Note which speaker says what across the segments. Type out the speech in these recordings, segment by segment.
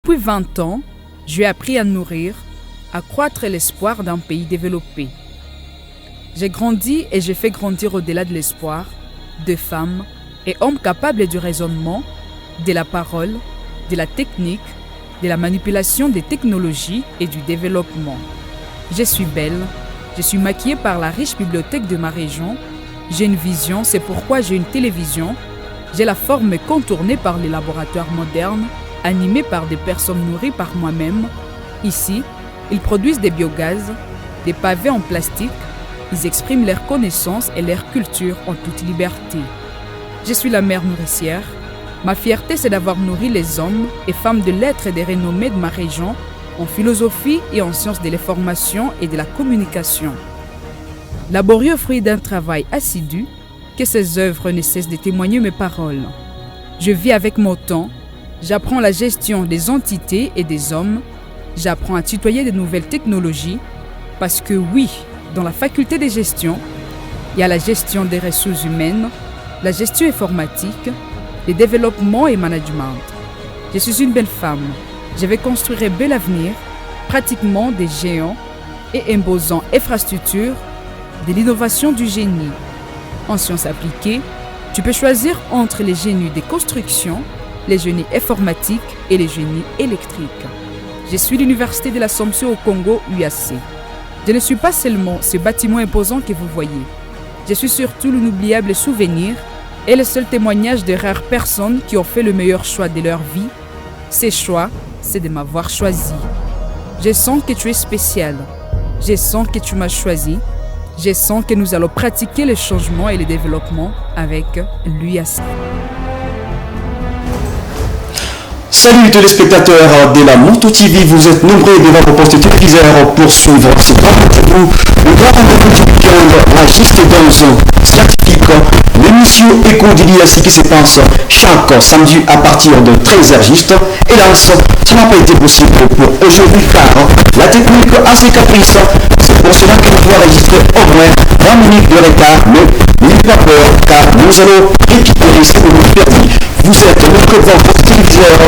Speaker 1: Depuis 20 ans, j'ai appris à nourrir, à croître l'espoir d'un pays développé. J'ai grandi et j'ai fait grandir au-delà de l'espoir de femmes et hommes capables du raisonnement, de la parole, de la technique, de la manipulation des technologies et du développement. Je suis belle, je suis maquillée par la riche bibliothèque de ma région, j'ai une vision, c'est pourquoi j'ai une télévision, j'ai la forme contournée par les laboratoires modernes, animés par des personnes nourries par moi-même. Ici, ils produisent des biogaz, des pavés en plastique, ils expriment leurs connaissances et leur culture en toute liberté. Je suis la mère nourricière. Ma fierté, c'est d'avoir nourri les hommes et femmes de lettres et des renommées de ma région en philosophie et en sciences de l'information et de la communication. Laborieux fruit d'un travail assidu, que ces œuvres ne cessent de témoigner mes paroles. Je vis avec mon temps, j'apprends la gestion des entités et des hommes, j'apprends à tutoyer de nouvelles technologies, parce que oui, dans la faculté de gestion, il y a la gestion des ressources humaines, la gestion informatique, le développement et management. Je suis une belle femme. Je vais construire un bel avenir, pratiquement des géants et imposant infrastructures de l'innovation du génie. En sciences appliquées, tu peux choisir entre les génies des constructions, les génies informatiques et les génies électriques. Je suis l'Université de l'Assomption au Congo, UAC. Je ne suis pas seulement ce bâtiment imposant que vous voyez. Je suis surtout l'inoubliable souvenir et le seul témoignage de rares personnes qui ont fait le meilleur choix de leur vie. Ces choix, c'est de m'avoir choisi. Je sens que tu es spécial. Je sens que tu m'as choisi. Je sens que nous allons pratiquer le changement et le développement avec l'UAC.
Speaker 2: Salut téléspectateurs de la Moto TV, vous êtes nombreux devant vos postes téléviseurs pour suivre ce grand rendez-vous, le grand rendez-vous du week-end, la juste danse scientifique, l'émission Écho de l'IAC qui se passe chaque samedi à partir de 13h juste. Hélas, ça n'a pas été possible pour aujourd'hui car la technique a ses caprices. C'est pour cela que nous devons enregistrer au moins 20 minutes de retard, mais n'ayez pas peur car nous allons récupérer ce que nous perdons. Vous êtes devant votre téléviseur,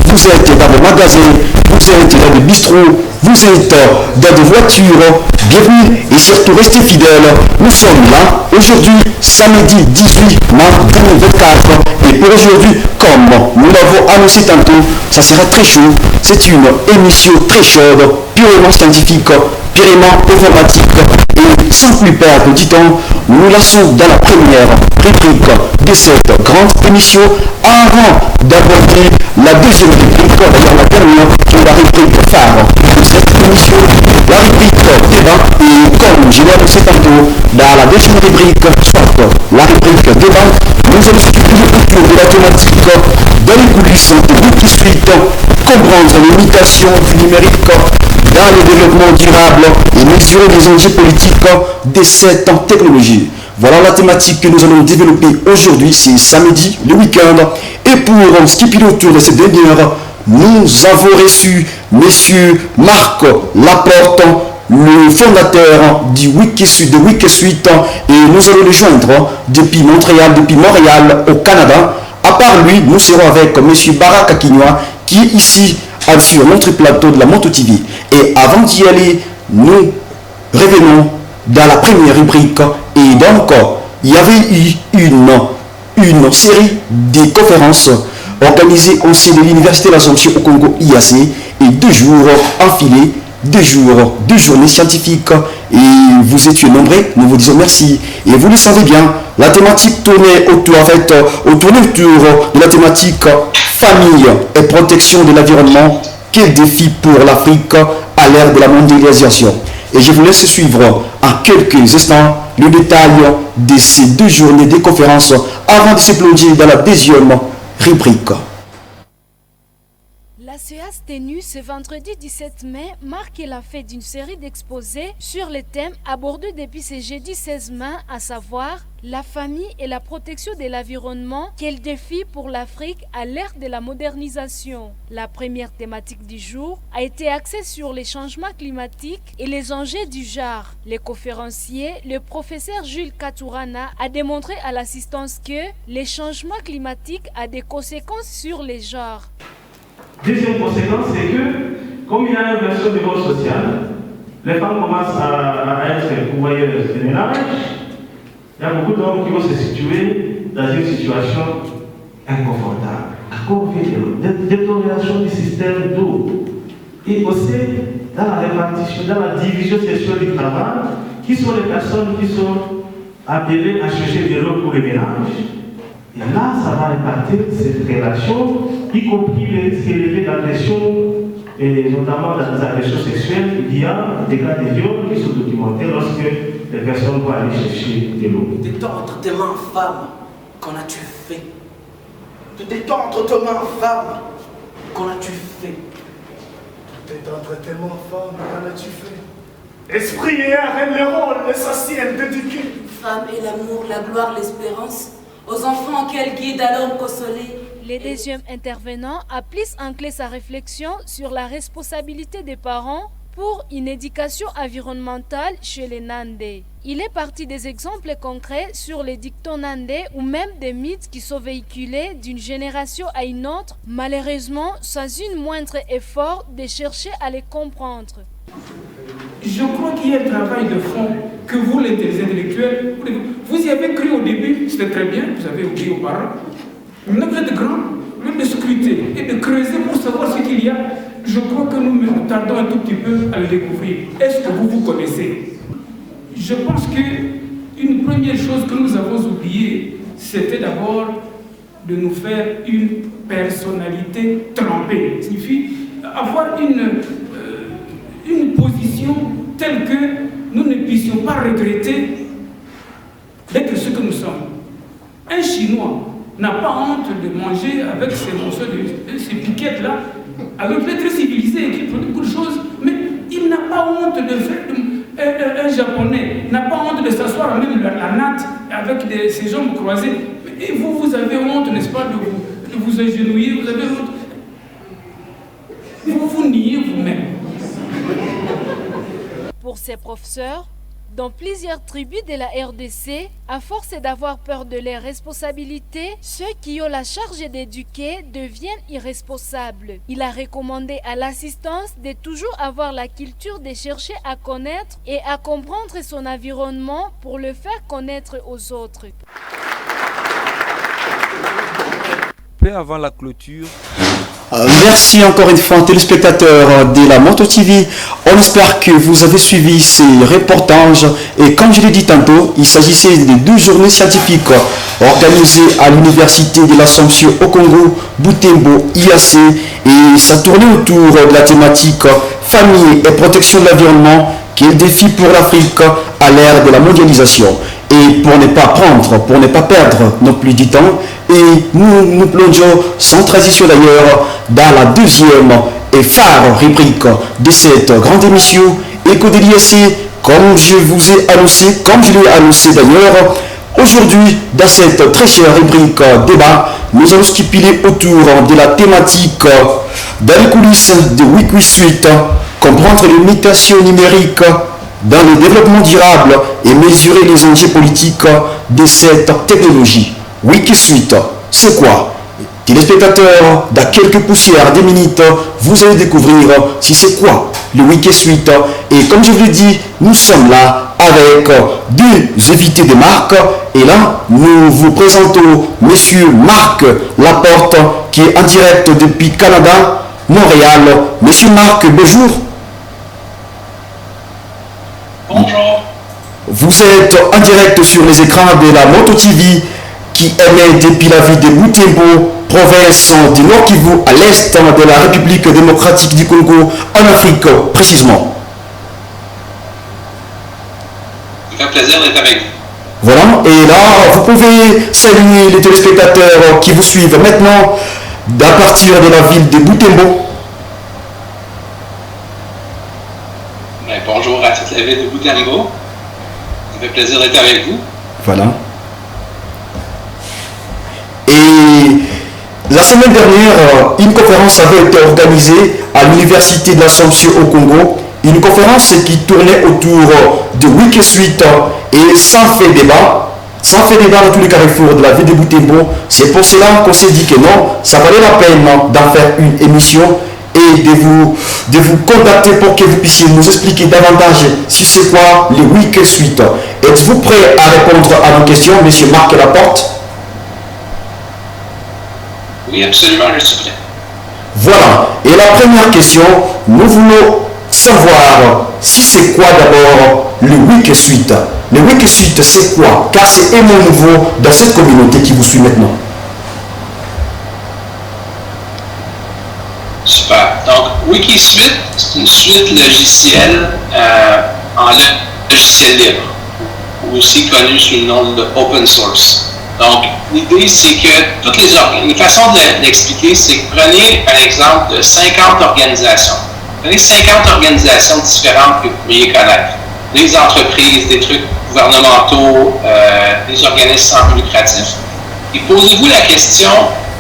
Speaker 2: vous êtes dans le magasin, vous êtes dans le bistrot, vous êtes dans des voitures. Bienvenue et surtout restez fidèles. Nous sommes là aujourd'hui, samedi 18 mars 2024. Et pour aujourd'hui, comme nous l'avons annoncé tantôt, ça sera très chaud. C'est une émission très chaude, purement scientifique, purement informatique. Et sans plus perdre du temps, nous lançons dans la première rubrique de cette grande émission avant d'aborder la deuxième rubrique, d'ailleurs la dernière, qui est la rubrique phare de cette émission, la rubrique débat. Et comme je l'ai annoncé tantôt, dans la deuxième rubrique, soit la rubrique débat, nous allons s'occuper autour de la thématique dans les coulisses de Wikisuite, comprendre les limitations du numérique dans le développement durable et mesurer les enjeux politiques de cette technologie. Voilà la thématique que nous allons développer aujourd'hui, c'est samedi, le week-end. Et pour skipper autour de cette demi-heure, nous avons reçu M. Marc Laporte, le fondateur du Wikisuite, et nous allons le joindre depuis Montréal, au Canada. À part lui, nous serons avec M. Barak Akinoa, qui est ici sur notre plateau de la Moto TV. Et avant d'y aller, nous revenons dans la première rubrique. Et donc, il y avait eu une série de conférences organisées au sein de l'Université de l'Assomption au Congo IAC et 2 jours enfilés, 2 journées scientifiques. Et vous étiez nombreux, nous vous disons merci. Et vous le savez bien, la thématique tournait autour de la thématique famille et protection de l'environnement. Quel défi pour l'Afrique à l'ère de la mondialisation. Et je vous laisse suivre en quelques instants le détail de ces 2 journées de conférences avant de se plonger dans la deuxième rubrique.
Speaker 3: La séance tenue ce vendredi 17 mai marque la fin d'une série d'exposés sur les thèmes abordés depuis ce jeudi 16 mai, à savoir la famille et la protection de l'environnement, quel défi pour l'Afrique à l'ère de la modernisation. La première thématique du jour a été axée sur les changements climatiques et les enjeux du genre. Le conférencier, le professeur Jules Katourana, a démontré à l'assistance que les changements climatiques ont des conséquences sur les genres.
Speaker 4: Deuxième conséquence, c'est que, comme il y a une version de rôle social, les femmes commencent à être pourvoyeuses de ménage. Il y a beaucoup d'hommes qui vont se situer dans une situation inconfortable. À cause de détérioration du système d'eau. Et aussi dans la répartition, dans la division sexuelle du travail, qui sont les personnes qui sont appelées à chercher de l'eau pour les ménages. Et là, ça va impacter cette relation, y compris les risques élevés d'agression, et notamment dans les agressions sexuelles. Il y a des cas de viol qui sont documentés lorsque les personnes vont aller chercher de l'eau.
Speaker 5: De tendre tes mains, femme, qu'en as-tu fait? De détendre tes mains, femme, qu'en as-tu fait?
Speaker 6: Détendre tes mains, femme, qu'en as-tu fait? Esprit et arène le rôle, l'essentiel d'éduquer.
Speaker 7: Femme et l'amour, la gloire, l'espérance, aux enfants qu'elle guide à l'homme consolé.
Speaker 3: Le deuxième intervenant a plus ancré sa réflexion sur la responsabilité des parents pour une éducation environnementale chez les Nandais. Il est parti des exemples concrets sur les dictons Nandais ou même des mythes qui sont véhiculés d'une génération à une autre, malheureusement sans une moindre effort de chercher à les comprendre.
Speaker 8: Je crois qu'il y a un travail de fond que vous, les intellectuels, vous y avez cru au début, c'était très bien, vous avez oublié aux parents. Maintenant vous êtes grands, même de scruter et de creuser pour savoir ce qu'il y a. Je crois que nous tardons un tout petit peu à le découvrir. Est-ce que vous vous connaissez? Je pense qu'une première chose que nous avons oubliée, c'était d'abord de nous faire une personnalité trempée. Il suffit d'avoir une position telle que nous ne puissions pas regretter d'être ce que nous sommes. Un Chinois n'a pas honte de manger avec ces morceaux, ces piquettes-là, avec l'être civilisé qui produit beaucoup de choses, mais il n'a pas honte de faire. Un Japonais n'a pas honte de s'asseoir même la natte avec ses jambes croisées. Et vous avez honte, n'est-ce pas, de vous agenouiller, vous avez honte. Vous vous niez vous-même.
Speaker 3: Pour ces professeurs, dans plusieurs tribus de la RDC, à force d'avoir peur de leurs responsabilités, ceux qui ont la charge d'éduquer deviennent irresponsables. Il a recommandé à l'assistance de toujours avoir la culture de chercher à connaître et à comprendre son environnement pour le faire connaître aux autres.
Speaker 9: Peu avant la clôture.
Speaker 2: Merci encore une fois, téléspectateurs de la Moto TV. On espère que vous avez suivi ces reportages. Et comme je l'ai dit tantôt, il s'agissait de 2 journées scientifiques organisées à l'Université de l'Assomption au Congo, Butembo, IAC. Et ça tournait autour de la thématique famille et protection de l'environnement, qui est le défi pour l'Afrique à l'ère de la mondialisation. Et pour ne pas perdre non plus du temps, et nous plongeons sans transition d'ailleurs dans la deuxième et phare rubrique de cette grande émission Écho de l'IAC, comme je l'ai annoncé d'ailleurs. Aujourd'hui, dans cette très chère rubrique débat, nous allons stipuler autour de la thématique dans les coulisses de Wikisuite, comprendre les mutations numériques dans le développement durable et mesurer les enjeux politiques de cette technologie. Wikisuite, c'est quoi? Téléspectateurs, dans quelques poussières, des minutes, vous allez découvrir si c'est quoi le Wikisuite. Et comme je vous l'ai dit, nous sommes là avec 2 invités de marque. Et là, nous vous présentons Monsieur Marc Laporte, qui est en direct depuis Canada, Montréal. Monsieur Marc, bonjour.
Speaker 10: Bonjour.
Speaker 2: Vous êtes en direct sur les écrans de la Moto TV qui émet depuis la ville de Butembo, province du Nord Kivu, à l'est de la République démocratique du Congo, en Afrique précisément.
Speaker 10: Ça fait plaisir d'être avec vous.
Speaker 2: Voilà, et là, vous pouvez saluer les téléspectateurs qui vous suivent maintenant à partir de la ville de Butembo.
Speaker 10: Bonjour à toute la ville de Butembo. Ça fait plaisir d'être avec vous.
Speaker 2: Voilà. Et la semaine dernière, une conférence avait été organisée à l'Université de l'Assomption au Congo. Une conférence qui tournait autour de Wikisuite et sans fait débat. Ça fait débat dans tous les carrefours de la ville de Butembo. C'est pour cela qu'on s'est dit que non, ça valait la peine d'en faire une émission et de vous contacter pour que vous puissiez nous expliquer davantage si c'est quoi les Week Suite. Êtes-vous prêt à répondre à nos questions, monsieur Marc Laporte?
Speaker 10: Oui, absolument, je suis prêt.
Speaker 2: Voilà. Et la première question, nous voulons savoir si c'est quoi d'abord le Week Suite. Le Week Suite, c'est quoi? Car c'est un mot nouveau dans cette communauté qui vous suit maintenant.
Speaker 10: Super. Donc, Wikisuite, c'est une suite logicielle en logiciel libre, aussi connue sous le nom de open source. Donc, l'idée, c'est que toutes les façons de l'expliquer, c'est que prenez un exemple de 50 organisations. Prenez 50 organisations différentes que vous pourriez connaître. Des entreprises, des trucs gouvernementaux, des organismes sans but lucratif. Et posez-vous la question,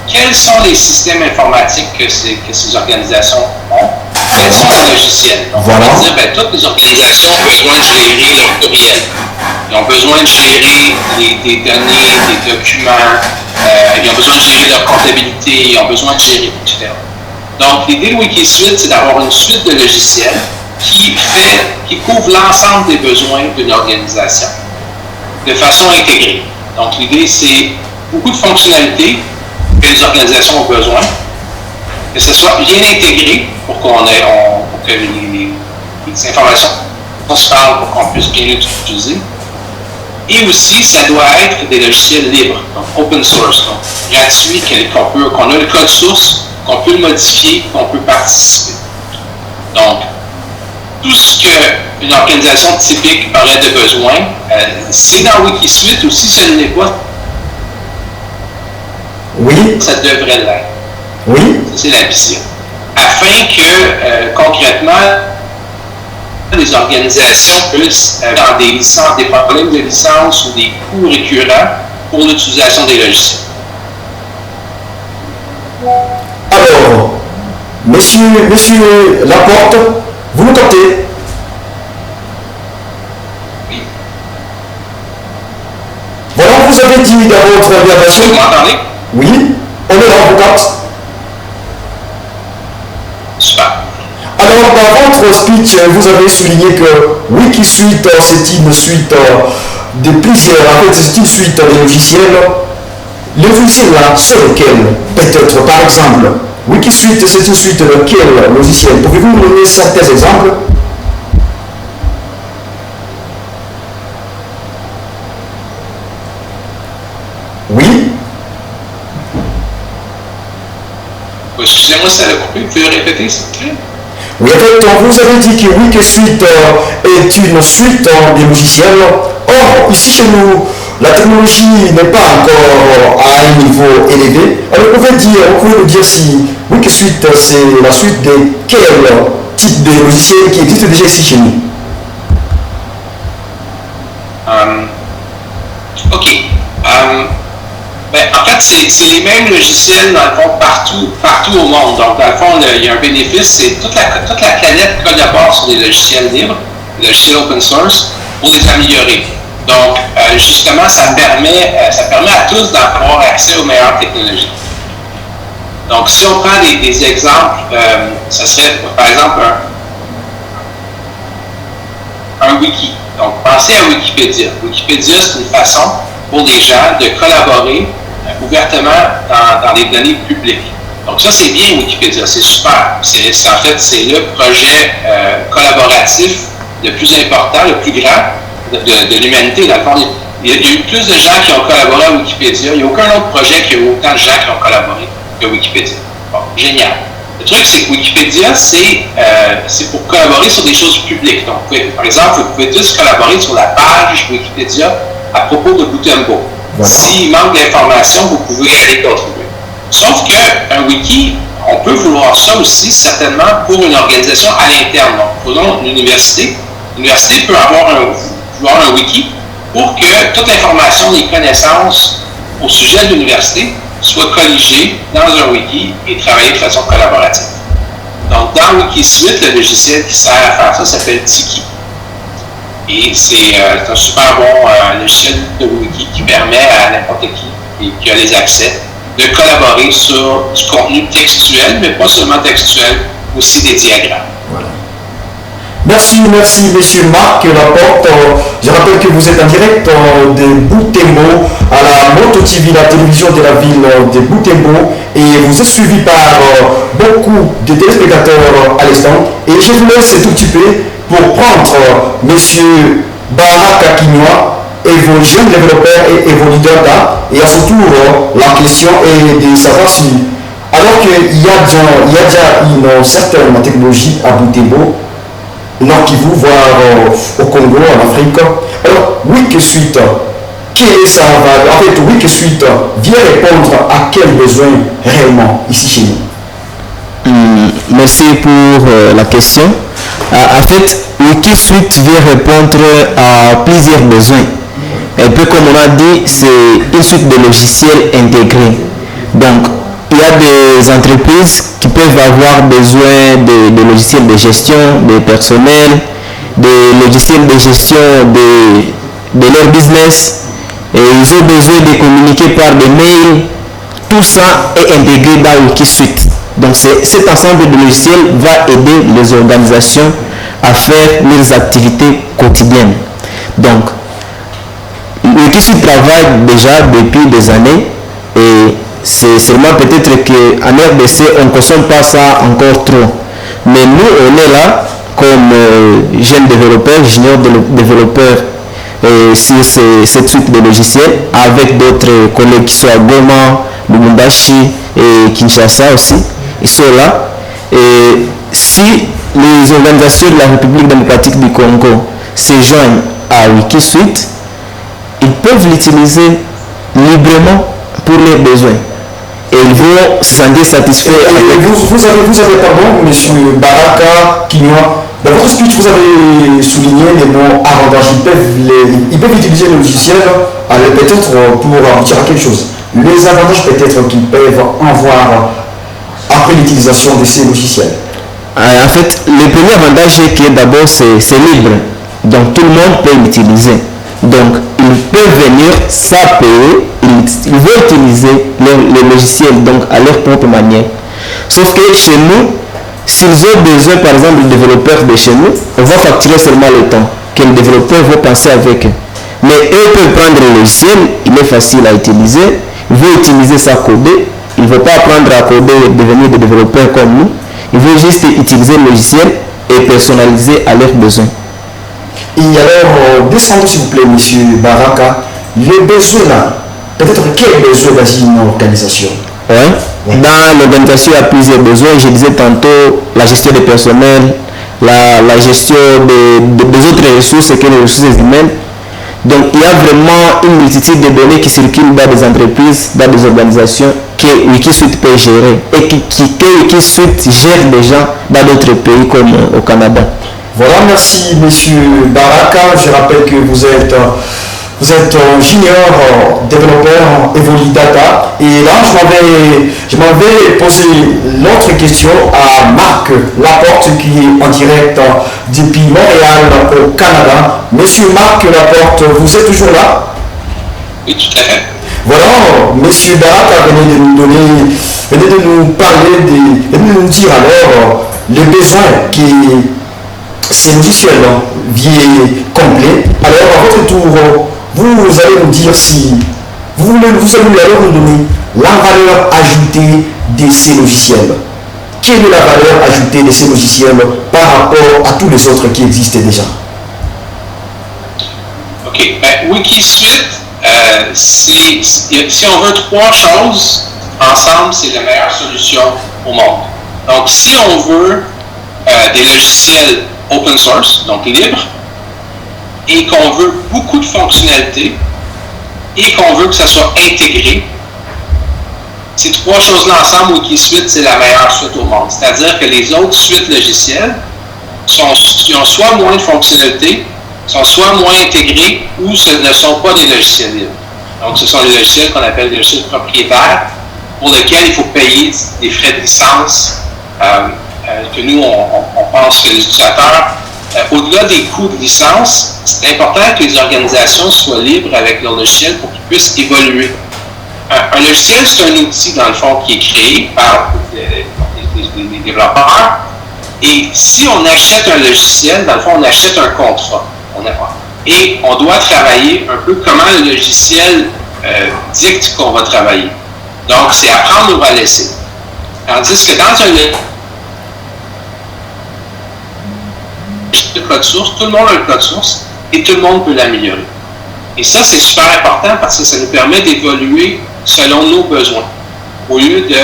Speaker 10: quels sont les systèmes informatiques que ces organisations ont? Quels sont les logiciels? Donc, on va dire, toutes les organisations ont besoin de gérer leur courriel. Ils ont besoin de gérer des données, des documents, ils ont besoin de gérer leur comptabilité, ils ont besoin de gérer, etc. Donc, l'idée de Wikisuite, c'est d'avoir une suite de logiciels qui couvre l'ensemble des besoins d'une organisation de façon intégrée. Donc, l'idée, c'est beaucoup de fonctionnalités que les organisations ont besoin, que ce soit bien intégré pour que les informations se parlent, pour qu'on puisse bien l'utiliser. Et aussi, ça doit être des logiciels libres, donc open source, donc gratuits, qu'on a le code source, qu'on peut le modifier, qu'on peut participer. Donc, tout ce qu'une organisation typique aurait de besoin, c'est dans Wikisuite aussi, ce n'est pas.
Speaker 2: Oui.
Speaker 10: Ça devrait l'être.
Speaker 2: Oui.
Speaker 10: Ça, c'est l'ambition. Afin que, concrètement, les organisations puissent avoir des problèmes de licence ou des coûts récurrents pour l'utilisation des logiciels.
Speaker 2: Alors, monsieur Laporte, vous nous captez?
Speaker 10: Oui.
Speaker 2: Voilà, vous avez dit dans votre intervention.
Speaker 10: Vous m'entendez?
Speaker 2: Oui, on est là, on vous capte.
Speaker 10: Super.
Speaker 2: Alors, dans votre speech, vous avez souligné que Wikisuite, c'est une suite de plusieurs, en fait, c'est une suite de logiciels. Les logiciels là sont lesquels? Peut-être, par exemple, Wikisuite, c'est une suite de quel logiciel? Pouvez-vous nous donner certains exemples? Oui.
Speaker 10: Excusez-moi, ça a coupé. Vous pouvez répéter, s'il vous plaît?
Speaker 2: Oui, en fait, vous avez dit que Wikisuite est une suite de logiciels. Or, ici chez nous, la technologie n'est pas encore à un niveau élevé. Alors, vous pouvez nous dire si Wikisuite, c'est la suite de quel type de logiciel qui existe déjà ici chez nous?
Speaker 10: OK. En fait, c'est les mêmes logiciels, dans le fond, partout au monde. Donc, dans le fond, il y a un bénéfice, c'est toute la planète collabore sur des logiciels libres, des logiciels open source, pour les améliorer. Donc, justement, ça permet à tous d'avoir accès aux meilleures technologies. Donc, si on prend des exemples, ça serait, par exemple, un wiki. Donc, pensez à Wikipédia. Wikipédia, c'est une façon pour les gens de collaborer ouvertement dans les données publiques. Donc ça, c'est bien Wikipédia, c'est super. En fait, c'est le projet collaboratif le plus important, le plus grand de l'humanité. Dans le fond, il y a eu plus de gens qui ont collaboré à Wikipédia. Il n'y a aucun autre projet qui a eu autant de gens qui ont collaboré que Wikipédia. Bon, génial. Le truc, c'est que Wikipédia, c'est pour collaborer sur des choses publiques. Donc, par exemple, vous pouvez tous collaborer sur la page Wikipédia à propos de Butembo. S'il manque d'informations, vous pouvez aller contribuer. Sauf qu'un wiki, on peut vouloir ça aussi certainement pour une organisation à l'interne. Donc, prenons une université. L'université peut vouloir un wiki pour que toute l'information, les connaissances au sujet de l'université soient colligées dans un wiki et travaillées de façon collaborative. Donc, dans Wikisuite, le logiciel qui sert à faire ça s'appelle Tiki. Et c'est un super bon logiciel de wiki qui permet à n'importe qui a les accès de collaborer sur du contenu textuel, mais pas seulement textuel, aussi des diagrammes.
Speaker 2: Voilà. Merci, messieurs Marc Laporte. Je rappelle que vous êtes en direct de Butembo à la Moto TV, la télévision de la ville de Butembo, et vous êtes suivi par beaucoup de téléspectateurs à l'instant. Et je vous laisse tout petit peu pour prendre messieurs Baraka Kinwa et vos jeunes développeurs et vos leaders là, et à son tour la question est de savoir si, alors qu'il y a déjà une certaine technologie à Butembo, Nord Kivu, voire au Congo, en Afrique. Alors, Wikisuite, quelle est sa valeur? En fait, Wikisuite vient répondre à quel besoin réellement ici chez nous?
Speaker 11: Merci pour la question. En fait, Wikisuite vient répondre à plusieurs besoins. Un peu comme on a dit, c'est une suite de logiciels intégrés. Donc, il y a des entreprises qui peuvent avoir besoin de logiciels de gestion, de personnel, de logiciels de gestion de leur business. Et ils ont besoin de communiquer par des mails. Tout ça est intégré dans Wikisuite. Donc cet ensemble de logiciels va aider les organisations à faire leurs activités quotidiennes. Donc, Wikisuite travaille déjà depuis des années et c'est seulement peut-être qu'en RDC, on ne consomme pas ça encore trop. Mais nous, on est là comme jeunes développeurs, juniors développeurs sur cette suite de logiciels avec d'autres collègues qui sont à Goma, Lubumbashi et Kinshasa aussi. Ils sont là. Et si les organisations de la République démocratique du Congo se joignent à Wikisuite, ils peuvent l'utiliser librement pour leurs besoins. Et ils vont se sentir satisfaits.
Speaker 2: Vous avez, pardon, monsieur Baraka Kinwa, dans votre speech, vous avez souligné les mots avantages. Ils peuvent utiliser le logiciel, peut-être pour aboutir à quelque chose. Les avantages peut-être qu'ils peuvent avoir après l'utilisation de ces logiciels.
Speaker 11: En fait, le premier avantage est que d'abord c'est libre. Donc tout le monde peut l'utiliser. Donc ils peuvent venir sans payer, ils vont utiliser les logiciels donc à leur propre manière. Sauf que chez nous, s'ils ont besoin par exemple de développeurs de chez nous, on va facturer seulement le temps que le développeur va passer avec eux. Mais eux peuvent prendre le logiciel, il est facile à utiliser, ils vont utiliser ça codé, ils ne vont pas apprendre à coder et devenir des développeurs comme nous, ils vont juste utiliser le logiciel et personnaliser à leurs besoins.
Speaker 2: Et alors, descendons s'il vous plaît, monsieur Baraka, les besoins là, peut-être quels besoins dans une organisation?
Speaker 11: Oui. Dans l'organisation, il y a plusieurs besoins. Je disais tantôt la gestion des personnels, la gestion des autres ressources que les ressources humaines. Donc il y a vraiment une multitude de données qui circulent dans des entreprises, dans des organisations que Wikisuite peut gérer et que Wikisuite gère déjà dans d'autres pays comme au Canada.
Speaker 2: Voilà, merci monsieur Baraka. Je rappelle que vous êtes junior développeur Evolidata. Et là, je m'avais posé l'autre question à Marc Laporte qui est en direct depuis Montréal au Canada. Monsieur Marc Laporte, vous êtes toujours là?
Speaker 10: Oui, tout à fait.
Speaker 2: Voilà, monsieur Baraka venez de nous parler, de nous dire alors les besoins qui ces logiciels viennent complet. Alors, à votre tour, vous allez nous dire si vous allez nous donner la valeur ajoutée de ces logiciels. Quelle est la valeur ajoutée de ces logiciels par rapport à tous les autres qui existent déjà?
Speaker 10: Ok, Wikisuite, si on veut trois choses, ensemble, c'est la meilleure solution au monde. Donc, si on veut des logiciels open source, donc libres, et qu'on veut beaucoup de fonctionnalités, et qu'on veut que ça soit intégré, ces trois choses-là ensemble, Wikisuite, c'est la meilleure suite au monde. C'est-à-dire que les autres suites logicielles ont soit moins de fonctionnalités, sont soit moins intégrés, ou ce ne sont pas des logiciels libres. Donc, ce sont des logiciels qu'on appelle des logiciels propriétaires, pour lesquels il faut payer des frais de licence que nous, on pense que les utilisateurs au-delà des coûts de licence, c'est important que les organisations soient libres avec leur logiciel pour qu'ils puissent évoluer. Un logiciel, c'est un outil, dans le fond, qui est créé par les développeurs. Et si on achète un logiciel, dans le fond, on achète un contrat. Et on doit travailler un peu comment le logiciel dicte qu'on va travailler. Donc, c'est apprendre ou à laisser. Tandis que dans un le code source, tout le monde a le code source et tout le monde peut l'améliorer. Et ça, c'est super important parce que ça nous permet d'évoluer selon nos besoins. Au lieu de,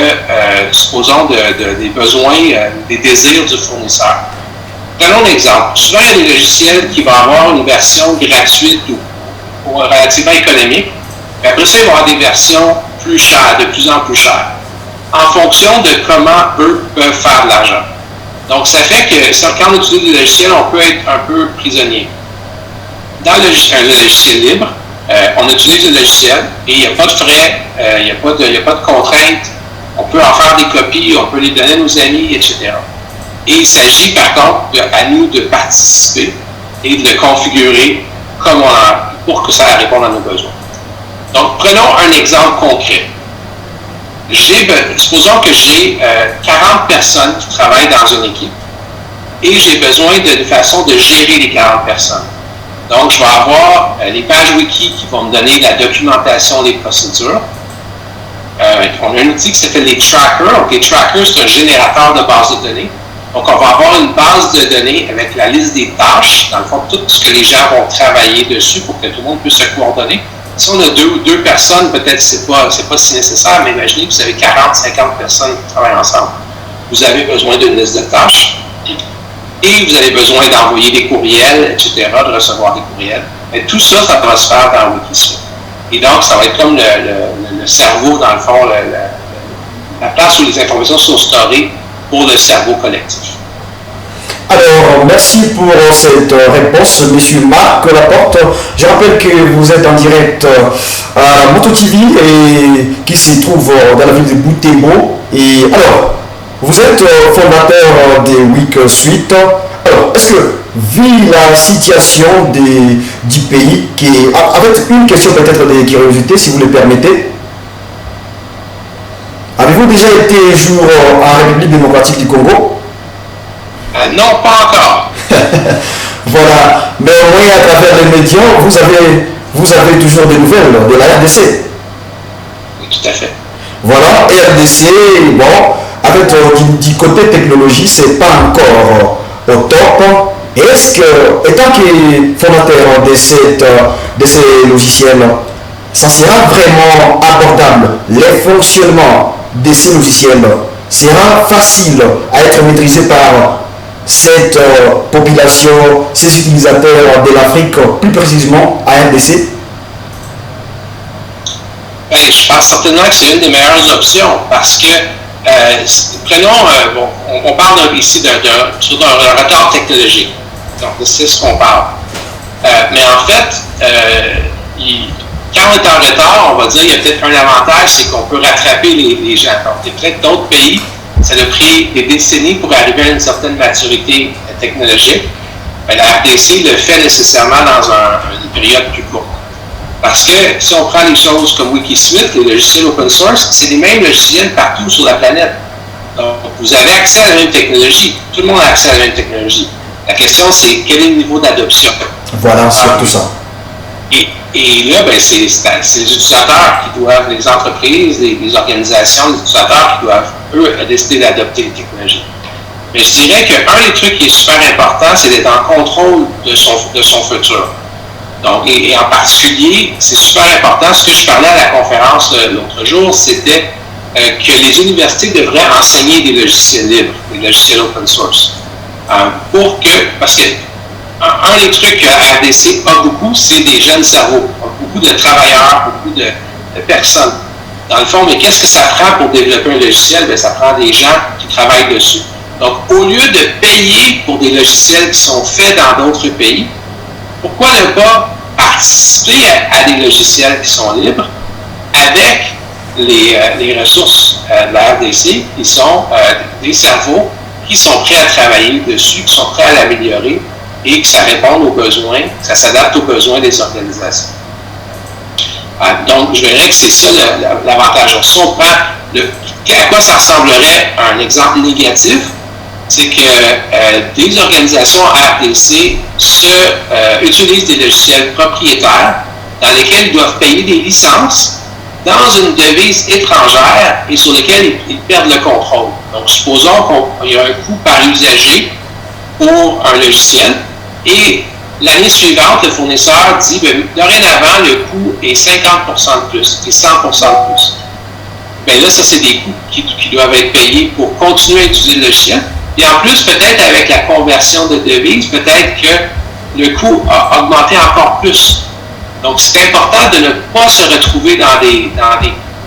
Speaker 10: supposons, des besoins, des désirs du fournisseur. Prenons un exemple. Souvent, il y a des logiciels qui vont avoir une version gratuite ou relativement économique. Et après ça, il va y avoir des versions plus chères, de plus en plus chères, en fonction de comment eux peuvent faire de l'argent. Donc, ça fait que quand on utilise des logiciels, on peut être un peu prisonnier. Dans le logiciel libre, on utilise le logiciel et il n'y a pas de frais, il n'y a pas de contraintes. On peut en faire des copies, on peut les donner à nos amis, etc. Et il s'agit par contre à nous de participer et de le configurer comme pour que ça réponde à nos besoins. Donc, prenons un exemple concret. Supposons que j'ai 40 personnes qui travaillent dans une équipe et j'ai besoin d'une façon de gérer les 40 personnes. Donc, je vais avoir les pages wiki qui vont me donner la documentation des procédures. On a un outil qui s'appelle les trackers. Donc, les trackers, c'est un générateur de bases de données. Donc, on va avoir une base de données avec la liste des tâches, dans le fond, tout ce que les gens vont travailler dessus pour que tout le monde puisse se coordonner. Si on a deux personnes, peut-être c'est pas si nécessaire, mais imaginez que vous avez 40, 50 personnes qui travaillent ensemble. Vous avez besoin d'une liste de tâches et vous avez besoin d'envoyer des courriels, etc., de recevoir des courriels. Et tout ça, ça va se faire dans Wikisuite. Et donc, ça va être comme le cerveau, dans le fond, la place où les informations sont storées pour le cerveau collectif.
Speaker 2: Alors, merci pour cette réponse, monsieur Marc Laporte. Je rappelle que vous êtes en direct à Moto TV et qui se trouve dans la ville de Butembo. Et alors, vous êtes fondateur de Wikisuite. Alors, est-ce que, vu la situation du pays, avec une question peut-être de curiosité, si vous le permettez, avez-vous déjà été jour en République démocratique du Congo?
Speaker 10: Non, pas encore.
Speaker 2: Voilà, mais au moins à travers les médias, vous avez toujours des nouvelles de la RDC.
Speaker 10: Oui, tout à fait.
Speaker 2: Voilà, RDC, bon, avec du côté technologie, c'est pas encore au top. Est-ce que, étant que fondateur de ces logiciels, ça sera vraiment abordable? Les fonctionnements de ces logiciels sera facile à être maîtrisé par cette population, ces utilisateurs de l'Afrique, plus précisément à RDC?
Speaker 10: Je pense certainement que c'est une des meilleures options parce que, prenons, on parle ici d'un retard technologique. Donc, c'est ce qu'on parle. Mais en fait, quand on est en retard, on va dire qu'il y a peut-être un avantage, c'est qu'on peut rattraper les gens. Donc, il y a peut-être d'autres pays, ça a pris des décennies pour arriver à une certaine maturité technologique. Mais la RDC le fait nécessairement dans une période plus courte. Parce que si on prend les choses comme Wikisuite, les logiciels open source, c'est les mêmes logiciels partout sur la planète. Donc, vous avez accès à la même technologie. Tout le monde a accès à la même technologie. La question, c'est quel est le niveau d'adoption?
Speaker 2: Voilà, c'est tout ça.
Speaker 10: Et là, ben, c'est les utilisateurs qui doivent, les entreprises, les organisations, les utilisateurs qui doivent, eux, décider d'adopter les technologies. Mais je dirais qu'un des trucs qui est super important, c'est d'être en contrôle de son futur. Donc, et en particulier, c'est super important, ce que je parlais à la conférence l'autre jour, c'était que les universités devraient enseigner des logiciels libres, des logiciels open source. Parce que un des trucs que RDC a beaucoup, c'est des jeunes cerveaux, beaucoup de travailleurs, beaucoup de personnes. Dans le fond, mais qu'est-ce que ça prend pour développer un logiciel? Bien, ça prend des gens qui travaillent dessus. Donc, au lieu de payer pour des logiciels qui sont faits dans d'autres pays, pourquoi ne pas participer à des logiciels qui sont libres avec les ressources de la RDC qui sont des cerveaux qui sont prêts à travailler dessus, qui sont prêts à l'améliorer et que ça réponde aux besoins, que ça s'adapte aux besoins des organisations. Donc, je verrais que c'est ça l'avantage. Si on prend à quoi ça ressemblerait un exemple négatif, c'est que des organisations RDC utilisent des logiciels propriétaires dans lesquels ils doivent payer des licences dans une devise étrangère et sur lesquelles ils perdent le contrôle. Donc, supposons qu'il y a un coût par usager pour un logiciel et l'année suivante, le fournisseur dit dorénavant, le coût est 50% de plus et 100% de plus. Bien là, ça, c'est des coûts qui doivent être payés pour continuer à utiliser le logiciel. Et en plus, peut-être avec la conversion de devise, peut-être que le coût a augmenté encore plus. Donc, c'est important de ne pas se retrouver dans des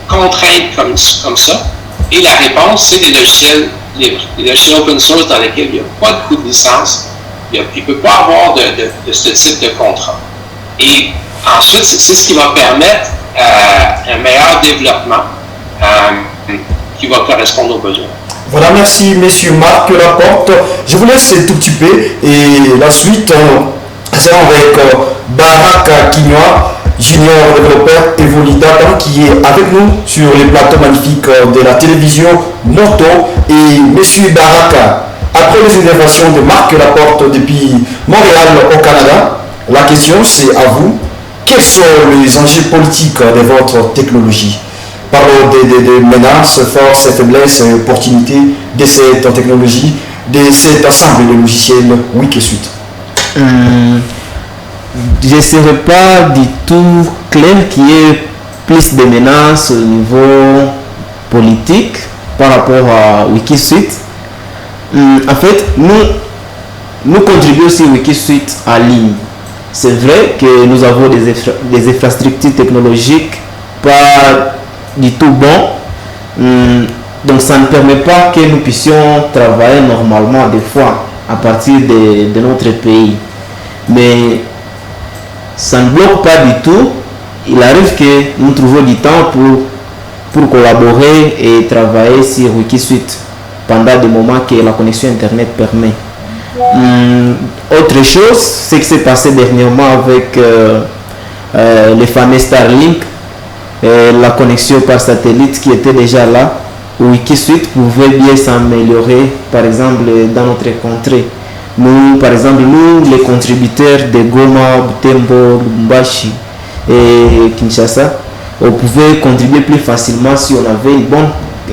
Speaker 10: contraintes comme ça. Et la réponse, c'est des logiciels libres, des logiciels open source dans lesquels il n'y a pas de coût de licence. Il ne peut pas avoir de ce type de contrat. Et ensuite, c'est ce qui va permettre un meilleur développement qui va correspondre aux besoins.
Speaker 2: Voilà, merci messieurs Marc Laporte. Je vous laisse un tout petit peu et la suite, c'est avec Baraka Kinwa, junior développeur Evolidata, qui est avec nous sur les plateaux magnifiques de la télévision Moto. Et monsieur Baraka, après les interventions de Marc Laporte depuis Montréal au Canada, la question c'est à vous. Quels sont les enjeux politiques de votre technologie? Parlons des menaces, forces, faiblesses et opportunités de cette technologie, de cet ensemble de logiciels Wikisuite.
Speaker 11: Je ne serais pas du tout clair qu'il y ait plus de menaces au niveau politique par rapport à Wikisuite. En fait, nous contribuons aussi Wikisuite en ligne. C'est vrai que nous avons des infrastructures technologiques pas du tout bon. Donc ça ne permet pas que nous puissions travailler normalement des fois à partir de notre pays. Mais ça ne bloque pas du tout. Il arrive que nous trouvions du temps pour collaborer et travailler sur Wikisuite pendant des moments que la connexion Internet permet. Autre chose, c'est que s'est passé dernièrement avec les fameux Starlink, la connexion par satellite qui était déjà là, Wikisuite pouvait bien s'améliorer, par exemple, dans notre contrée. Nous, par exemple, nous, les contributeurs de Goma, Butembo, Lubumbashi et Kinshasa, on pouvait contribuer plus facilement si on avait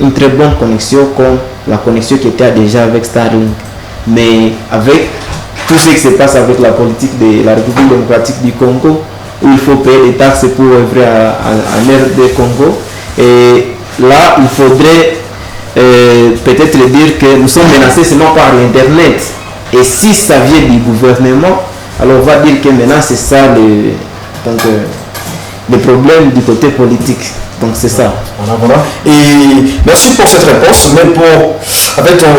Speaker 11: une très bonne connexion comme la connexion qui était déjà avec Starlink. Mais avec tout ce qui se passe avec la politique de la République démocratique du Congo, où il faut payer des taxes pour œuvrer en RD Congo, et là, il faudrait peut-être dire que nous sommes menacés seulement par l'Internet. Et si ça vient du gouvernement, alors on va dire que maintenant c'est ça le problème du côté politique. Donc c'est ça.
Speaker 2: Voilà. Et merci pour cette réponse. Mais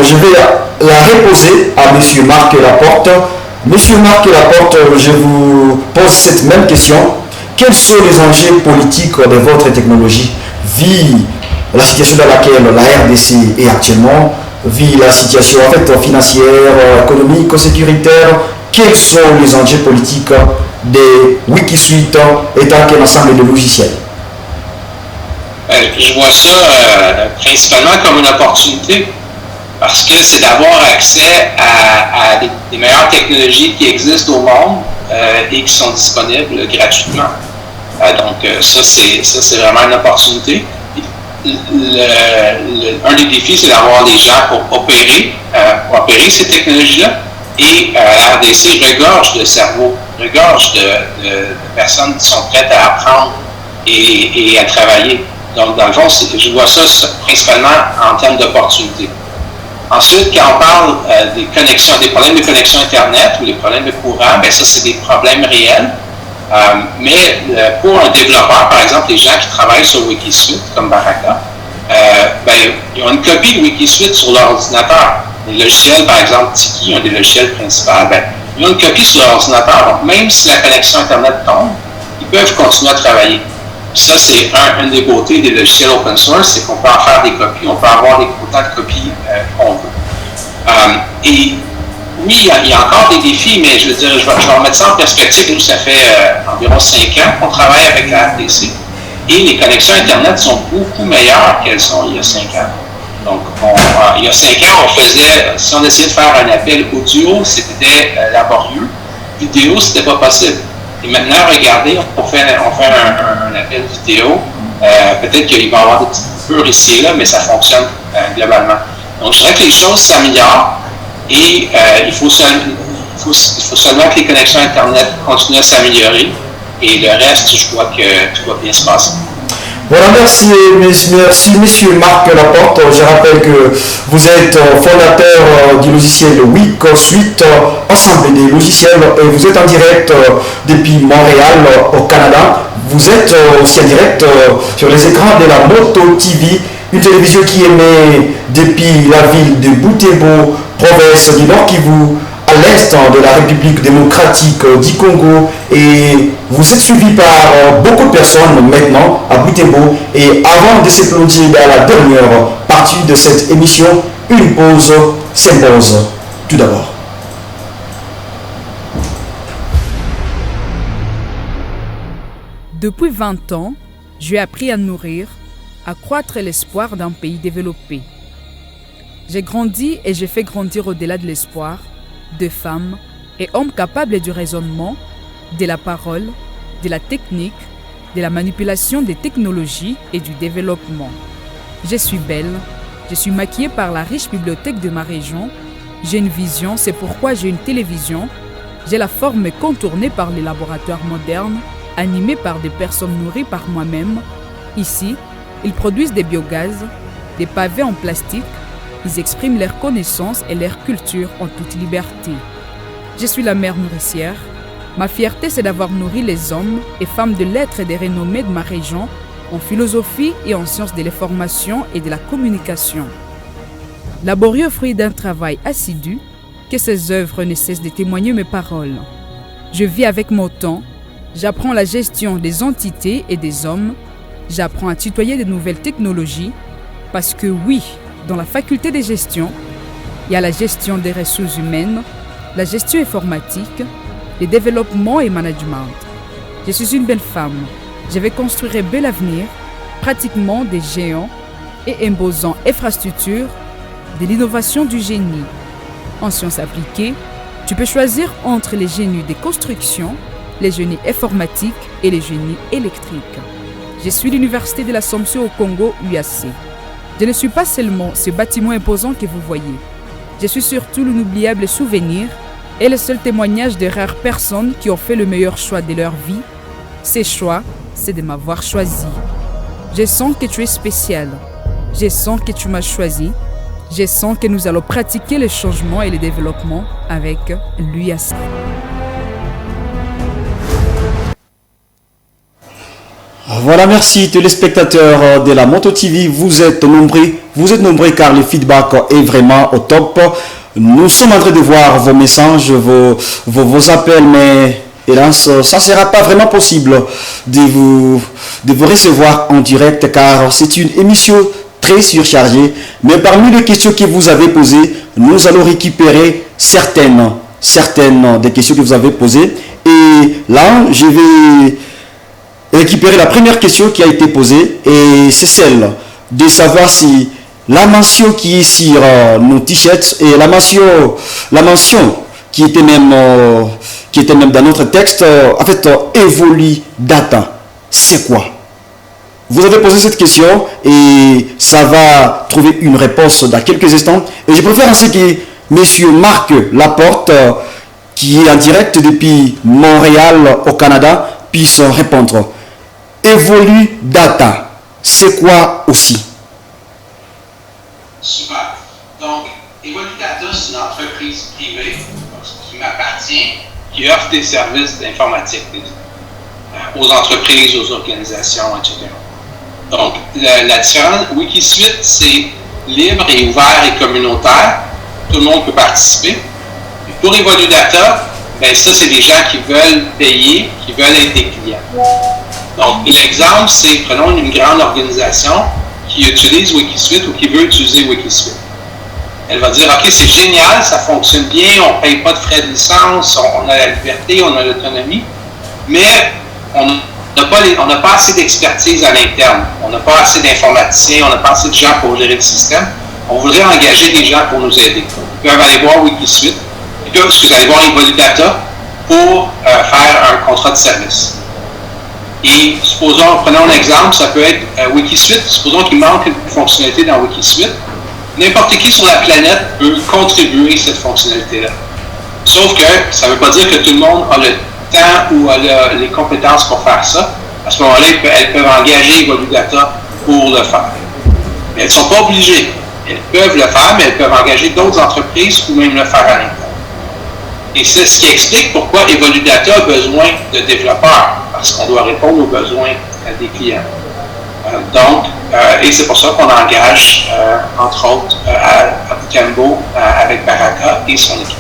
Speaker 2: je vais la reposer à M. Marc Laporte. Monsieur Marc Laporte, je vous pose cette même question. Quels sont les enjeux politiques de votre technologie, vu la situation dans laquelle la RDC est actuellement, vu la situation financière, économique, sécuritaire? Quels sont les enjeux politiques de Wikisuite étant qu'un ensemble de logiciels?
Speaker 10: Je vois ça principalement comme une opportunité parce que c'est d'avoir accès à des meilleures technologies qui existent au monde et qui sont disponibles gratuitement. Donc ça c'est vraiment une opportunité. Un des défis, c'est d'avoir des gens pour opérer ces technologies-là. Et la RDC regorge de cerveaux, regorge de personnes qui sont prêtes à apprendre et à travailler. Donc, dans le fond, je vois ça principalement en termes d'opportunités. Ensuite, quand on parle des problèmes de connexion Internet ou des problèmes de courant, bien ça, c'est des problèmes réels. Mais pour un développeur, par exemple, les gens qui travaillent sur Wikisuite, comme Baraka, ils ont une copie de Wikisuite sur leur ordinateur. Les logiciels, par exemple, Tiki, un des logiciels principaux, ils ont une copie sur leur ordinateur. Donc, même si la connexion Internet tombe, ils peuvent continuer à travailler. Ça, c'est une des beautés des logiciels open source, c'est qu'on peut en faire des copies, on peut avoir autant de copies qu'on veut. Et oui, il y a encore des défis, mais je veux dire, je vais remettre ça en perspective. Nous, ça fait environ 5 ans qu'on travaille avec la RDC et les connexions Internet sont beaucoup meilleures qu'elles sont il y a 5 ans. Donc, il y a 5 ans, si on essayait de faire un appel audio, c'était laborieux. Vidéo, c'était pas possible. Et maintenant, regardez, on fait un appel vidéo. Peut-être qu'il va y avoir des petits peurs ici et là, mais ça fonctionne globalement. Donc, je dirais que les choses s'améliorent et il faut seulement que les connexions Internet continuent à s'améliorer et le reste, je crois que tout va bien se passer.
Speaker 2: Voilà, merci messieurs Marc Laporte. Je rappelle que vous êtes fondateur du logiciel WeakSuite, ensemble des logiciels, et vous êtes en direct depuis Montréal au Canada. Vous êtes aussi en direct sur les écrans de la Moto TV, une télévision qui émet depuis la ville de Butembo, province du Nord Kivu, à l'est de la République démocratique du Congo, et vous êtes suivi par beaucoup de personnes maintenant à Butembo. Et avant de se plonger dans la dernière partie de cette émission, une pause s'impose. Tout d'abord.
Speaker 1: Depuis 20 ans, j'ai appris à nourrir, à croître l'espoir d'un pays développé. J'ai grandi et j'ai fait grandir au-delà de l'espoir de femmes et hommes capables du raisonnement, de la parole, de la technique, de la manipulation des technologies et du développement. Je suis belle, je suis maquillée par la riche bibliothèque de ma région, j'ai une vision, c'est pourquoi j'ai une télévision, j'ai la forme contournée par les laboratoires modernes, animés par des personnes nourries par moi-même. Ici, ils produisent des biogaz, des pavés en plastique. Ils expriment leurs connaissances et leur culture en toute liberté. Je suis la mère nourricière. Ma fierté, c'est d'avoir nourri les hommes et femmes de lettres et des renommées de ma région en philosophie et en sciences de l'information et de la communication. Laborieux fruit d'un travail assidu, que ces œuvres ne cessent de témoigner mes paroles. Je vis avec mon temps, j'apprends la gestion des entités et des hommes, j'apprends à tutoyer de nouvelles technologies, parce que oui, dans la faculté de gestion, il y a la gestion des ressources humaines, la gestion informatique, le développement et management. Je suis une belle femme. Je vais construire un bel avenir, pratiquement des géants et imposant infrastructures de l'innovation du génie. En sciences appliquées, tu peux choisir entre les génies des constructions, les génies informatiques et les génies électriques. Je suis l'Université de l'Assomption au Congo, UAC. Je ne suis pas seulement ce bâtiment imposant que vous voyez. Je suis surtout l'inoubliable souvenir et le seul témoignage de rares personnes qui ont fait le meilleur choix de leur vie. Ces choix, c'est de m'avoir choisi. Je sens que tu es spécial. Je sens que tu m'as choisi. Je sens que nous allons pratiquer le changement et le développement avec l'UAC.
Speaker 2: Voilà, merci téléspectateurs de la Moto TV, vous êtes nombreux car le feedback est vraiment au top. Nous sommes en train de voir vos messages, vos appels, mais hélas, ça ne sera pas vraiment possible de vous recevoir en direct car c'est une émission très surchargée. Mais parmi les questions que vous avez posées, nous allons récupérer certaines des questions que vous avez posées. Et là, je vais récupérer la première question qui a été posée, et c'est celle de savoir si la mention qui est sur nos t-shirts et la mention qui était même dans notre texte, en fait, Evoli Data, c'est quoi? Vous avez posé cette question et ça va trouver une réponse dans quelques instants. Et je préfère ainsi que monsieur Marc Laporte, qui est en direct depuis Montréal au Canada, puisse répondre. Evoli Data, c'est quoi aussi?
Speaker 10: Super. Donc, Evoli Data, c'est une entreprise privée qui m'appartient, qui offre des services d'informatique aux entreprises, aux organisations, etc. Donc, la différence, WikiSuite, c'est libre et ouvert et communautaire. Tout le monde peut participer. Et pour Evoli Data, ben ça, c'est des gens qui veulent payer, qui veulent être des clients. Donc, l'exemple, c'est, prenons une grande organisation qui utilise WikiSuite ou qui veut utiliser WikiSuite. Elle va dire, OK, c'est génial, ça fonctionne bien, on ne paye pas de frais de licence, on a la liberté, on a l'autonomie, mais on n'a pas assez d'expertise à l'interne, on n'a pas assez d'informaticiens, on n'a pas assez de gens pour gérer le système. On voudrait engager des gens pour nous aider. Ils peuvent aller voir Wikisuite, aller voir Evoludata pour faire un contrat de service. Et prenons un exemple, ça peut être Wikisuite, supposons qu'il manque une fonctionnalité dans Wikisuite. N'importe qui sur la planète peut contribuer à cette fonctionnalité-là. Sauf que ça ne veut pas dire que tout le monde a le temps ou a les compétences pour faire ça. À ce moment-là, elles peuvent engager Evoludata pour le faire. Mais elles ne sont pas obligées. Elles peuvent le faire, mais elles peuvent engager d'autres entreprises ou même le faire à l'interne. Et c'est ce qui explique pourquoi Evoludata a besoin de développeurs, parce qu'on doit répondre aux besoins des clients. Et c'est pour ça qu'on engage, entre autres, à Butembo avec Baraka et son équipe.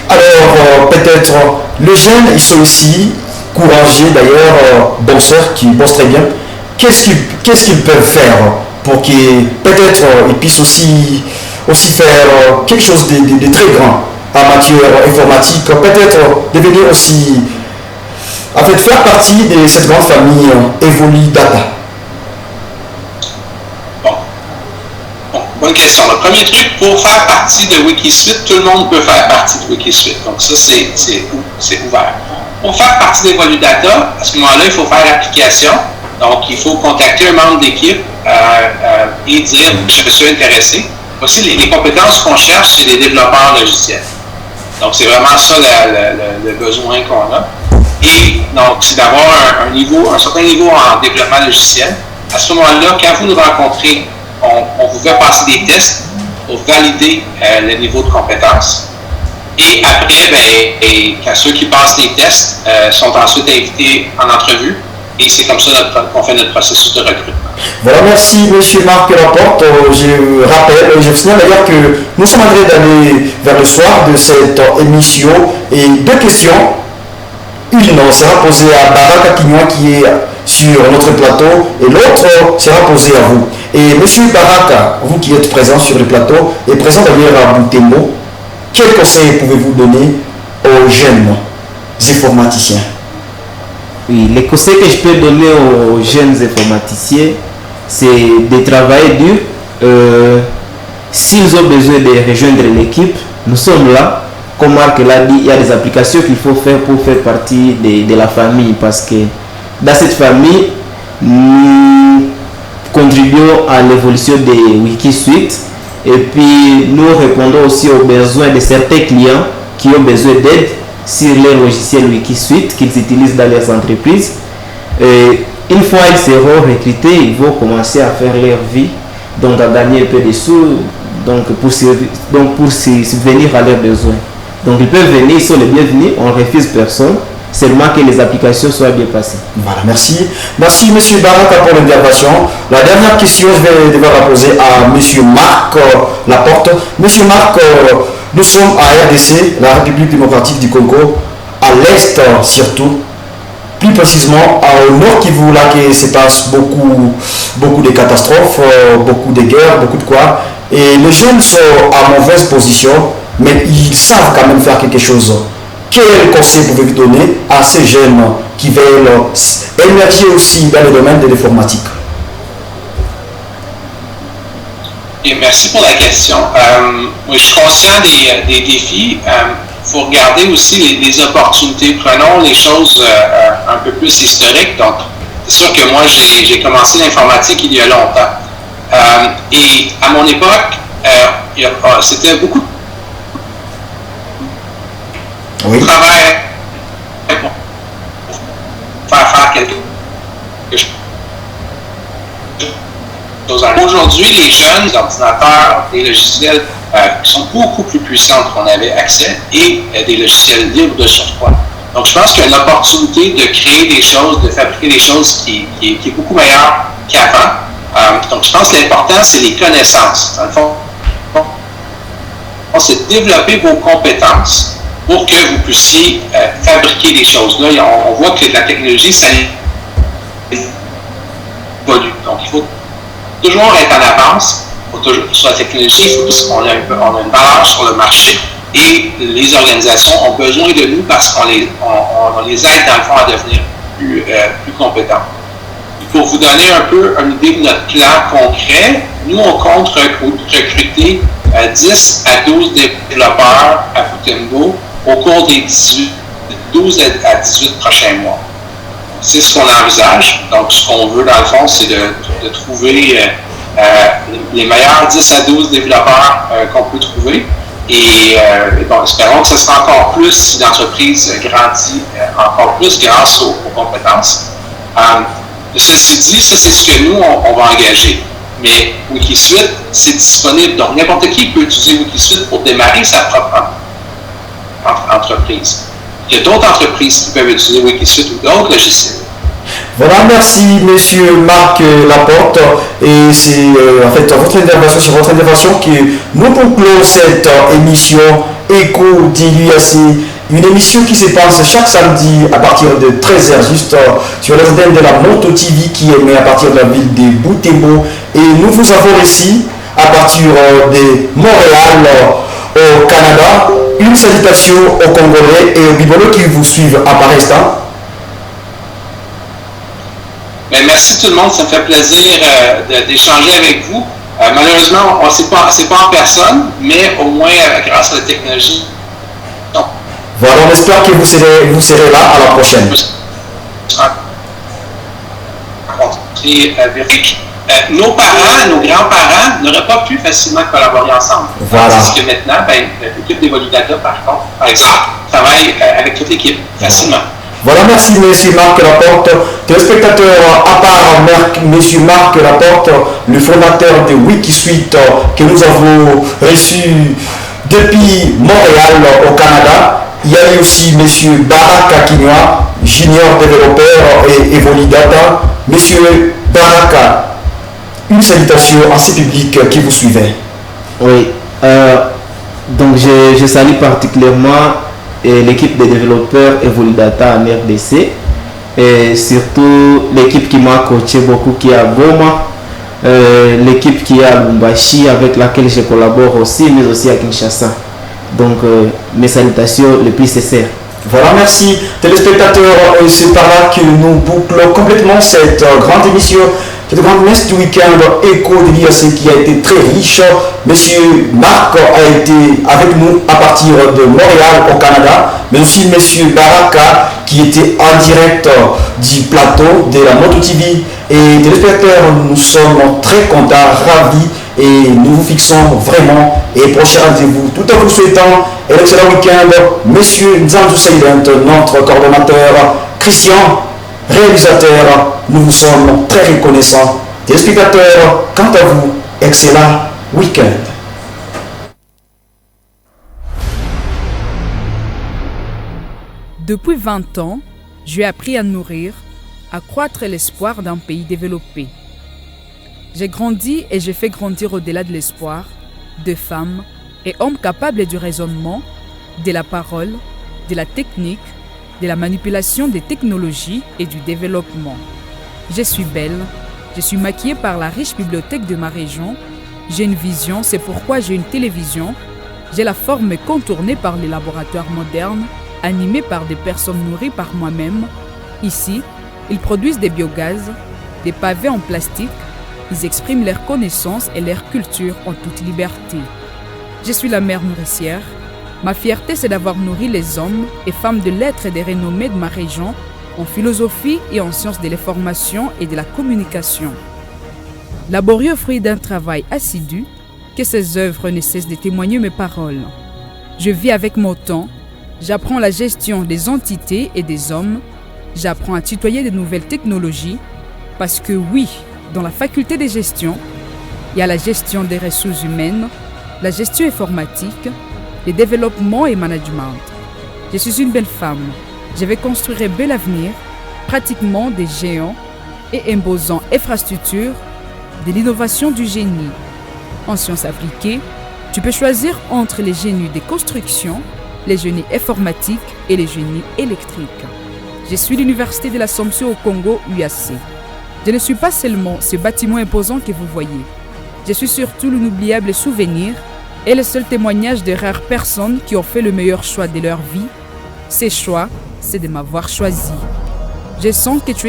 Speaker 2: Alors, peut-être, les jeunes, ils sont aussi courageux, d'ailleurs, bosseurs qui bossent très bien. Qu'est-ce qu'ils peuvent faire pour qu'ils, peut-être, ils puissent aussi faire quelque chose de très grand en matière informatique, peut-être devenir aussi, en fait, faire partie de cette grande famille Evoludata?
Speaker 10: Bonne question. Le premier truc, pour faire partie de Wikisuite, tout le monde peut faire partie de Wikisuite. Donc ça, c'est ouvert. Pour faire partie d'Evoludata, à ce moment-là, il faut faire l'application. Donc, il faut contacter un membre d'équipe et dire « je suis intéressé ». Aussi, les compétences qu'on cherche, c'est des développeurs logiciels. Donc, c'est vraiment ça le besoin qu'on a. Et donc, c'est d'avoir un certain niveau en développement logiciel. À ce moment-là, quand vous nous rencontrez, on vous fait passer des tests pour valider le niveau de compétence. Et après, quand ceux qui passent les tests sont ensuite invités en entrevue. Et c'est comme ça qu'on fait notre processus de recrutement.
Speaker 2: Voilà, merci M. Marc Laporte. Je rappelle, je signale d'ailleurs que nous sommes en train d'aller vers le soir de cette émission. Et deux questions. Une sera posée à Baraka Kignoa qui est sur notre plateau et l'autre sera posée à vous. Et M. Baraka, vous qui êtes présent sur le plateau et présent d'ailleurs à Butembo, quels conseils pouvez-vous donner aux jeunes informaticiens?
Speaker 11: Oui, les conseils que je peux donner aux jeunes informaticiens, c'est de travailler dur. S'ils ont besoin de rejoindre l'équipe, nous sommes là. Comme Marc l'a dit, il y a des applications qu'il faut faire pour faire partie de la famille. Parce que dans cette famille, nous contribuons à l'évolution de Wikisuite. Et puis, nous répondons aussi aux besoins de certains clients qui ont besoin d'aide sur les logiciels Wikisuite qu'ils utilisent dans leurs entreprises. Et une fois ils seront recrutés, ils vont commencer à faire leur vie, donc à gagner un peu de sous, donc pour subvenir à leurs besoins. Donc ils peuvent venir, ils sont les bienvenus, on ne refuse personne, seulement que les applications soient bien passées.
Speaker 2: Voilà, merci. Merci M. Baraka pour l'intervention. La dernière question, je vais devoir la poser à M. Marc Laporte. M. Marc, nous sommes à RDC, la République démocratique du Congo, à l'est surtout, plus précisément au nord Kivu, là qui se passe beaucoup de catastrophes, beaucoup de guerres, beaucoup de quoi. Et les jeunes sont à mauvaise position, mais ils savent quand même faire quelque chose. Quel conseil pouvez-vous donner à ces jeunes qui veulent émerger aussi dans le domaine de l'informatique?
Speaker 10: Et merci pour la question. Je suis conscient des défis. Il faut regarder aussi les opportunités. Prenons les choses un peu plus historiques. Donc, c'est sûr que moi, j'ai commencé l'informatique il y a longtemps. Et à mon époque, c'était beaucoup de travail pour faire quelque chose. Aujourd'hui, les jeunes ordinateurs, des logiciels qui sont beaucoup plus puissants qu'on avait accès et des logiciels libres de surcroît. Donc, je pense qu'il y a une opportunité de créer des choses, de fabriquer des choses qui est beaucoup meilleure qu'avant. Donc, je pense que l'important, c'est les connaissances. Dans le fond, c'est de développer vos compétences pour que vous puissiez fabriquer des choses. Là, on voit que la technologie, ça évolue. Donc, il faut toujours être en avance faut toujours, sur la technologie, il faut qu'on ait une valeur sur le marché et les organisations ont besoin de nous parce qu'on les aide dans le fond à devenir plus compétents. Pour vous donner un peu une idée de notre plan concret, nous on compte recruter 10 à 12 développeurs à Butembo au cours des 12 à 18 prochains mois. C'est ce qu'on envisage. Donc, ce qu'on veut, dans le fond, c'est de trouver les meilleurs 10 à 12 développeurs qu'on peut trouver. Et bon, espérons que ce sera encore plus si l'entreprise grandit encore plus grâce aux compétences. Ceci dit, ça, c'est ce que nous, on va engager. Mais Wikisuite, c'est disponible. Donc, n'importe qui peut utiliser Wikisuite pour démarrer sa propre entreprise. Il y a d'autres entreprises qui peuvent utiliser Wikisuite ou d'autres logiciels.
Speaker 2: Voilà, merci Monsieur Marc Laporte. Et c'est en fait sur votre intervention que nous concluons cette émission Écho de l'UAC. Une émission qui se passe chaque samedi à partir de 13h juste sur les antennes de la Moto TV qui émet à partir de la ville de Butembo. Et nous vous avons ici à partir de Montréal au Canada. Une salutation aux Congolais et aux Bibolos qui vous suivent à par instant.
Speaker 10: Ben, merci tout le monde, ça me fait plaisir d'échanger avec vous. Malheureusement, c'est pas en personne, mais au moins grâce à la technologie. Donc,
Speaker 2: voilà, on espère que vous serez là à la prochaine.
Speaker 10: Nos parents, nos grands-parents n'auraient pas pu facilement collaborer ensemble.
Speaker 2: Voilà.
Speaker 10: Parce que maintenant, l'équipe d'Evoludata, par exemple, travaille avec toute l'équipe facilement.
Speaker 2: Voilà, merci M. Marc Laporte. Téléspectateurs, à part M. Marc Laporte, le fondateur de Wikisuite que nous avons reçu depuis Montréal au Canada, il y a eu aussi M. Baraka Kinwa, junior développeur et Evoludata. M. Baraka, une salutation à ce public qui vous suivait.
Speaker 11: Oui, donc je salue particulièrement l'équipe des développeurs Evoludata en RDC et surtout l'équipe qui m'a coaché beaucoup qui est à Goma, l'équipe qui est à Lubumbashi avec laquelle je collabore aussi, mais aussi à Kinshasa. Donc mes salutations les plus sincères.
Speaker 2: Voilà, merci téléspectateurs, et c'est par là que nous bouclons complètement cette grande émission, cette grande messe du week-end Écho de l'UAC qui a été très riche. Monsieur Marc a été avec nous à partir de Montréal au Canada, mais aussi Monsieur Baraka qui était en direct du plateau de la Moto TV. Et téléspectateurs, nous sommes très contents, ravis et nous vous fixons vraiment et prochain rendez-vous tout en vous souhaitant un excellent week-end. Monsieur Nzanzu Silent, notre coordonnateur, Christian, réalisateur, nous vous sommes très reconnaissants. Téléspectateurs, quant à vous, excellent week-end.
Speaker 1: Depuis 20 ans, j'ai appris à nourrir, à croître l'espoir d'un pays développé. J'ai grandi et j'ai fait grandir au-delà de l'espoir de femmes et hommes capables du raisonnement, de la parole, de la technique, de la manipulation des technologies et du développement. Je suis belle, je suis maquillée par la riche bibliothèque de ma région, j'ai une vision, c'est pourquoi j'ai une télévision, j'ai la forme contournée par les laboratoires modernes, animés par des personnes nourries par moi-même. Ici, ils produisent des biogaz, des pavés en plastique, ils expriment leurs connaissances et leur culture en toute liberté. Je suis la mère nourricière. Ma fierté, c'est d'avoir nourri les hommes et femmes de lettres et des renommées de ma région en philosophie et en sciences de l'information et de la communication. Laborieux fruit d'un travail assidu, que ces œuvres ne cessent de témoigner mes paroles. Je vis avec mon temps, j'apprends la gestion des entités et des hommes, j'apprends à tutoyer de nouvelles technologies, parce que oui, dans la faculté de gestion, il y a la gestion des ressources humaines, la gestion informatique, le développement et management. Je suis une belle femme. Je vais construire un bel avenir, pratiquement des géants et imposant infrastructures de l'innovation du génie. En sciences appliquées, tu peux choisir entre les génies des constructions, les génies informatiques et les génies électriques. Je suis l'Université de l'Assomption au Congo, UAC. Je ne suis pas seulement ce bâtiment imposant que vous voyez. Je suis surtout l'inoubliable souvenir et le seul témoignage de rares personnes qui ont fait le meilleur choix de leur vie. Ces choix, c'est de m'avoir choisi. Je sens que tu es